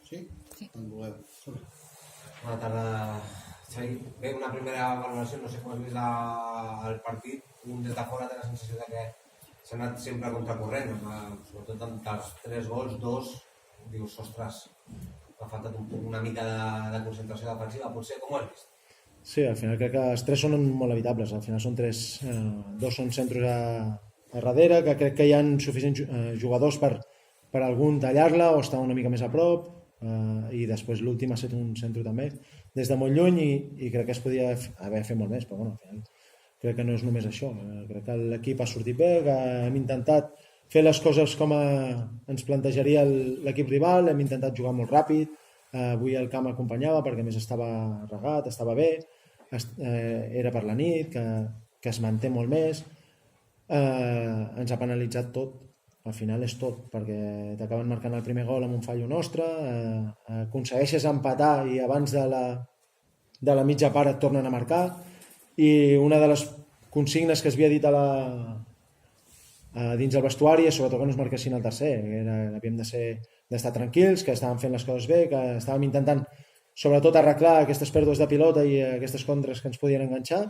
Sí? Sí. Quan vulgueu. Bona tarda, Xavi. Bé, una primera valoració, no sé com has vist el partit. Un des de fora té la sensació de que s'ha anat sempre contracorrent, sobretot amb els 3 gols, 2, dius, ostres, ha faltat una mica de concentració defensiva, potser, com ho has vist? Sí, al final crec que els 3 són molt evitables, al final són 3, 2 són centres a darrere, que crec que hi ha suficients jugadors per algun tallar-la o estar una mica més a prop, i després l'últim ha estat un centre també des de molt lluny i crec que es podia haver fet molt més, però bueno, al final crec que no és només això, crec que l'equip ha sortit bé, que hem intentat fer les coses com ens plantejaria l'equip rival, hem intentat jugar molt ràpid, avui el camp acompanyava perquè a més estava regat, estava bé, era per la nit, que es manté molt més, ens ha penalitzat tot, al final és tot, perquè t'acaben marcant el primer gol amb un fallo nostre, aconsegueixes empatar i abans de la mitja part et tornen a marcar, i una de les consignes que es havia dit dins el vestuari és sobretot que no es marquessin el tercer, havíem d'estar tranquils, que estàvem fent les coses bé, que estàvem intentant sobretot arreglar aquestes pèrdues de pilota i aquestes contres que ens podien enganxar,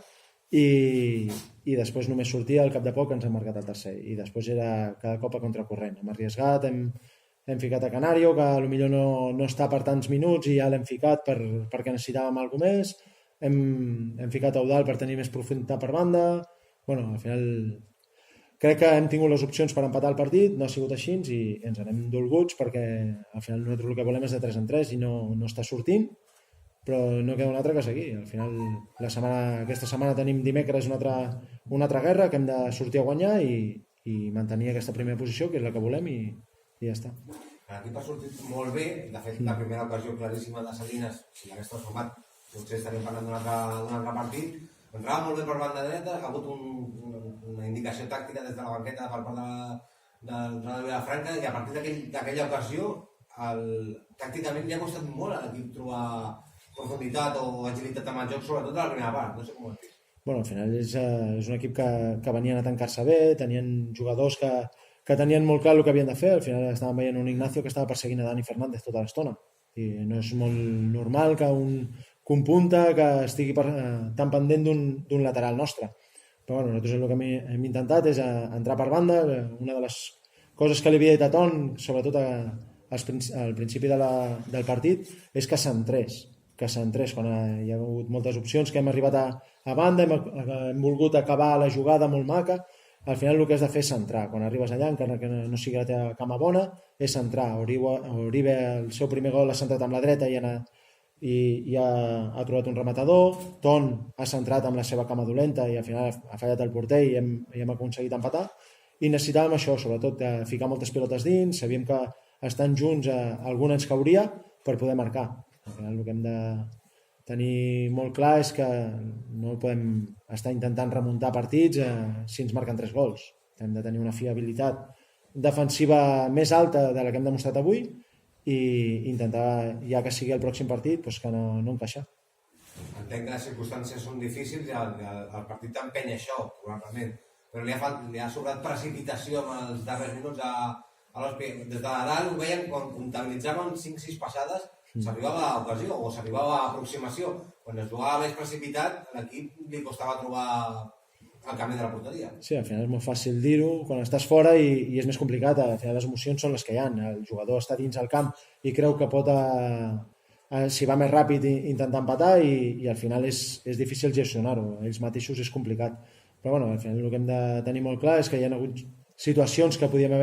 i després només sortia al cap de poc ens han marcat el tercer, i després era cada cop a contracorrent, hem arriesgat, hem ficat a Canario, que potser no està per tants minuts i ja l'hem ficat perquè necessitàvem alguna més, hem ficat a Eudal per tenir més profunditat per banda. Bueno, al final crec que hem tingut les opcions per empatar el partit, no ha sigut així i ens n'hem dolguts perquè al final nosaltres el que volem és de 3 en 3 i no està sortint, però no queda una altra que seguir. Al final aquesta setmana tenim dimecres una altra guerra que hem de sortir a guanyar i mantenir aquesta primera posició, que és la que volem, i ja està. L'equip ha sortit molt bé, de fet la primera ocasió claríssima de Salines, si hagués transformat potser estaríem parlant d'un altre partit. Entrava molt bé per banda dreta, ha hagut una indicació tàctica des de la banqueta per part del Vilafranca, i a partir d'aquella ocasió tàcticament li ha costat molt a l'equip trobar profunditat o agilitat amb el joc, sobretot a la primera part, no sé com ho has vist. Bueno, al final és un equip que venien a tancar-se bé, tenien jugadors que tenien molt clar el que havien de fer. Al final estàvem veient un Ignacio que estava perseguint a Dani Fernández tota l'estona, i no és molt normal que un punta que estigui tan pendent d'un lateral nostre. Però bueno, nosaltres el que hem intentat és entrar per banda. Una de les coses que li havia dit a Ton, sobretot al principi del partit, és que centrés, quan hi ha hagut moltes opcions, que hem arribat a banda, hem volgut acabar la jugada molt maca. Al final el que has de fer és centrar. Quan arribes allà, encara que no sigui la teva cama bona, és centrar. Oribe, el seu primer gol, l'ha centrat amb la dreta i ha trobat un rematador. Ton ha centrat amb la seva cama dolenta i al final ha fallat el porter i hem aconseguit empatar. I necessitàvem això, sobretot, ficar moltes pilotes dins. Sabíem que estant junts alguna ens cauria per poder marcar. Al final el que hem de tenir molt clar és que no podem estar intentant remuntar partits si ens marquen 3 gols. Hem de tenir una fiabilitat defensiva més alta de la que hem demostrat avui i intentar, ja que sigui el pròxim partit, que no encaixar. Entenc que les circumstàncies són difícils i el partit t'empenya això, probablement, però li ha sobrat precipitació en els darrers minuts a l'Hospi. Des de dalt ho veiem, quan comptabilitzaven 5-6 passades, s'arribava a ocasió o s'arribava a aproximació. Quan es jugava més precipitat, a l'equip li costava trobar el camí de la porteria. Sí, al final és molt fàcil dir-ho quan estàs fora i és més complicat. Al final les emocions són les que hi ha. El jugador està dins el camp i creu que pot, si va més ràpid, intentar empatar i al final és difícil gestionar-ho. Ells mateixos és complicat. Però bueno, al final el que hem de tenir molt clar és que hi ha hagut situacions que podíem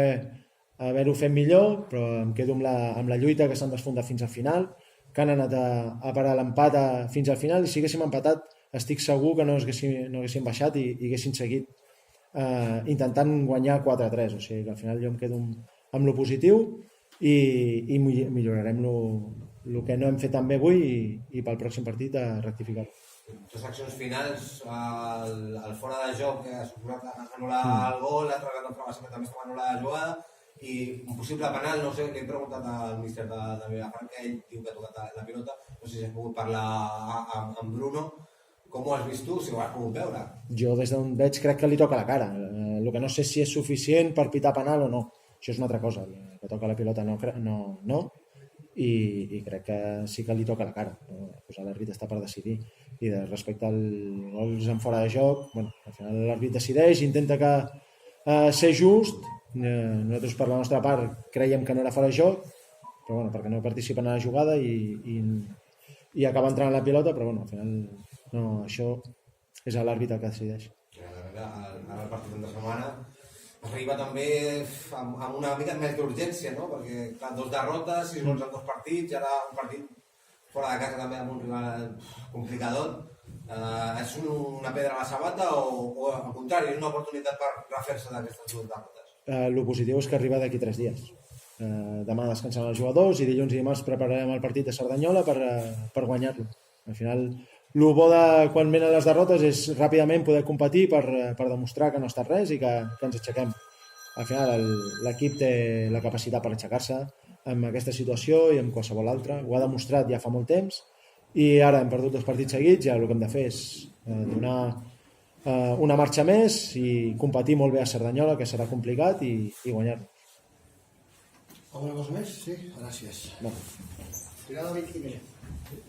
haver-ho fet millor, però em quedo amb la lluita, que s'han desfondat fins al final, que han anat a parar l'empat fins al final, i si haguéssim empatat estic segur que no haguéssim baixat i haguéssim seguit intentant guanyar 4-3. O sigui que al final jo em quedo amb lo positiu i millorarem el que no hem fet tan bé avui i pel pròxim partit a rectificar-ho. 2 accions finals, el fora de joc que ha suposat anul·lar el gol, l'altre que no troba sempre també estava anul·lada la jugada, i un possible penal, no sé, li he preguntat al míster de Vilafranca, ell diu que ha tocat la pilota, no sé si has pogut parlar amb Bruno. Com ho has vist tu, si ho has pogut veure? Jo des d'on veig crec que li toca la cara. El que no sé si és suficient per pitar penal o no. Això és una altra cosa. Que toca la pilota no. i crec que sí que li toca la cara. Posar l'àrbit està per decidir. I respecte als gols en fora de joc, bueno, al final l'àrbit decideix, intenta ser just. Nosaltres per la nostra part creiem que no era fora de joc, però bueno, perquè no participen a la jugada i acaba entrant la pilota, però bueno, al final no, això és l'àrbit el que decideix. Ara el partit de setmana arriba també amb una mica més d'urgència, no? Perquè clar, 2 derrotes, 6 gols en 2 partits, i ara un partit fora de casa també amb un rival complicador. És una pedra a la sabata o al contrari, és una oportunitat per refer-se d'aquestes 2 derrotes? El positiu és que arriba d'aquí 3 dies. Demà descansaran els jugadors i dilluns i dimarts prepararem el partit de Cerdanyola per guanyar-lo. Al final, el bo de quan venen les derrotes és ràpidament poder competir per demostrar que no ha estat res i que ens aixequem. Al final, l'equip té la capacitat per aixecar-se en aquesta situació i en qualsevol altra. Ho ha demostrat ja fa molt temps i ara hem perdut 2 partits seguits, ja el que hem de fer és donar una marxa més i competir molt bé a Cerdanyola, que serà complicat, i guanyar-lo. ¿Alguna cosa més? Sí, gràcies. No. Tirada 20 i